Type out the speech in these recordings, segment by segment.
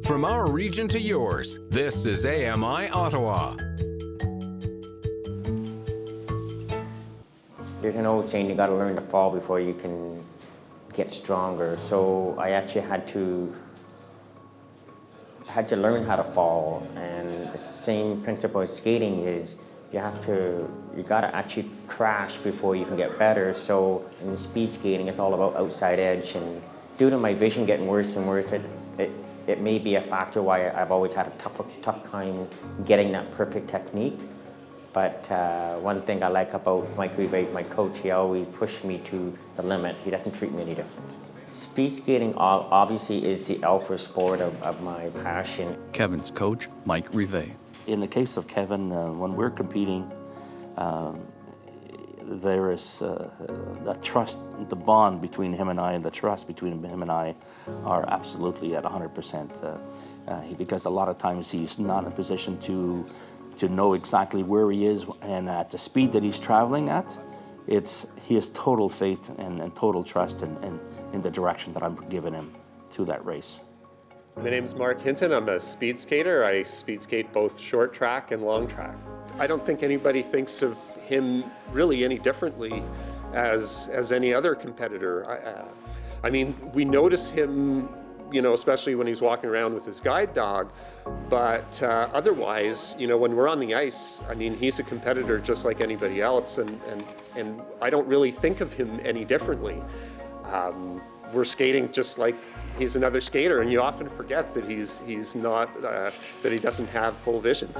From our region to yours, this is AMI Ottawa. There's an old saying, you got to learn to fall before you can get stronger. So I actually had to learn how to fall, and it's the same principle as skating is you got to actually crash before you can get better. So in speed skating, it's all about outside edge, and due to my vision getting worse and worse, it may be a factor why I've always had a tough time getting that perfect technique. But one thing I like about Mike Rive, my coach, he always pushed me to the limit. He doesn't treat me any different. Speed skating obviously is the alpha sport of my passion. Kevin's coach, Mike Rive. In the case of Kevin, when we're competing, there is that trust, the bond between him and I, and the trust between him and I are absolutely at 100%. Because a lot of times he's not in a position to know exactly where he is and at the speed that he's traveling at. He has total faith and total trust in the direction that I'm giving him through that race. My name's Mark Hinton. I'm a speed skater. I speed skate both short track and long track. I don't think anybody thinks of him really any differently as any other competitor. I mean, we notice him, you know, especially when he's walking around with his guide dog, but otherwise, you know, when we're on the ice, I mean, he's a competitor just like anybody else, and I don't really think of him any differently. We're skating just like he's another skater, and you often forget that he's not, that he doesn't have full vision.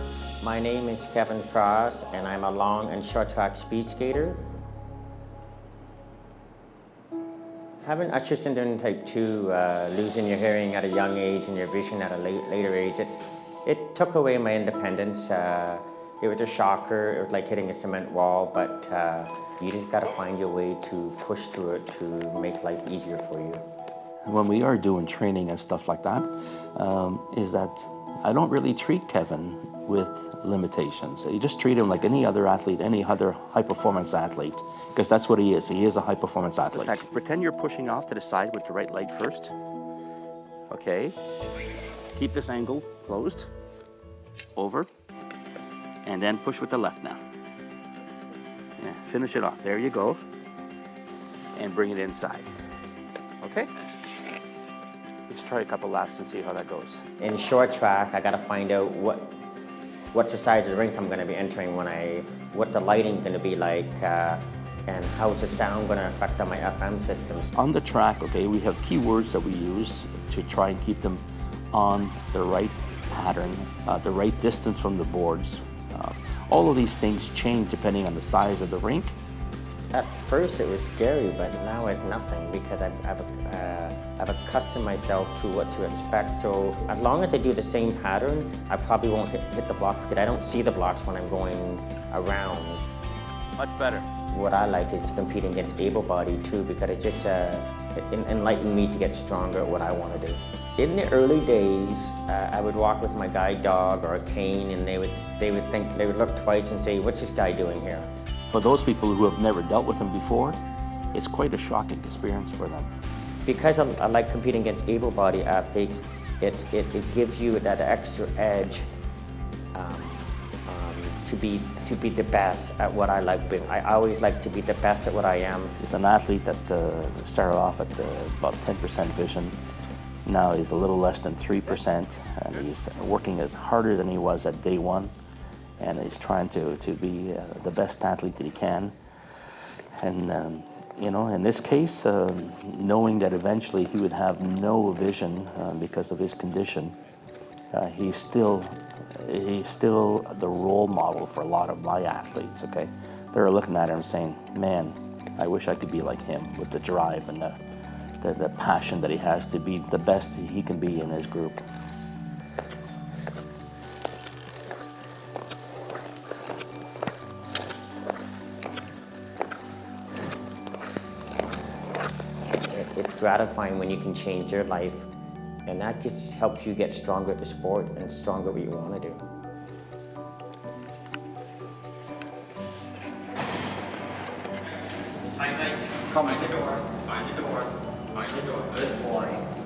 My name is Kevin Frost, and I'm a long and short track speed skater. Having Usher syndrome type 2, losing your hearing at a young age and your vision at a later age, it took away my independence. It was a shocker. It was like hitting a cement wall, but you just got to find your way to push through it to make life easier for you. When we are doing training and stuff like that, is that I don't really treat Kevin with limitations. You just treat him like any other athlete, any other high-performance athlete, because that's what he is. He is a high-performance athlete. Pretend you're pushing off to the side with the right leg first. Okay. Keep this angle closed. Over. And then push with the left now. Yeah, finish it off. There you go. And bring it inside. Okay? Let's try a couple laps and see how that goes. In short track, I got to find out what's the size of the rink I'm going to be entering what the lighting's going to be like, and how's the sound going to affect on my FM systems. On the track, okay, we have keywords that we use to try and keep them on the right pattern, the right distance from the boards. All of these things change depending on the size of the rink. At first it was scary, but now it's nothing because I've accustomed myself to what to expect. So as long as I do the same pattern, I probably won't hit the block because I don't see the blocks when I'm going around. Much better. What I like is competing against able-bodied too, because it just enlightened me to get stronger at what I want to do. In the early days, I would walk with my guide dog or a cane, and they would look twice and say, "What's this guy doing here?" For those people who have never dealt with him before, it's quite a shocking experience for them. Because I like competing against able-bodied athletes, it gives you that extra edge to be the best at what I like being. I always like to be the best at what I am. He's an athlete that started off at about 10% vision. Now he's a little less than 3%, and he's working as harder than he was at day one, and he's trying to be the best athlete that he can. And you know, in this case, knowing that eventually he would have no vision because of his condition, he's still the role model for a lot of my athletes, okay? They're looking at him saying, man, I wish I could be like him with the drive and the passion that he has to be the best he can be in his group. It's gratifying when you can change your life, and that just helps you get stronger at the sport and stronger at what you want to do. Come on, door. Find the door. Find the door. Good boy.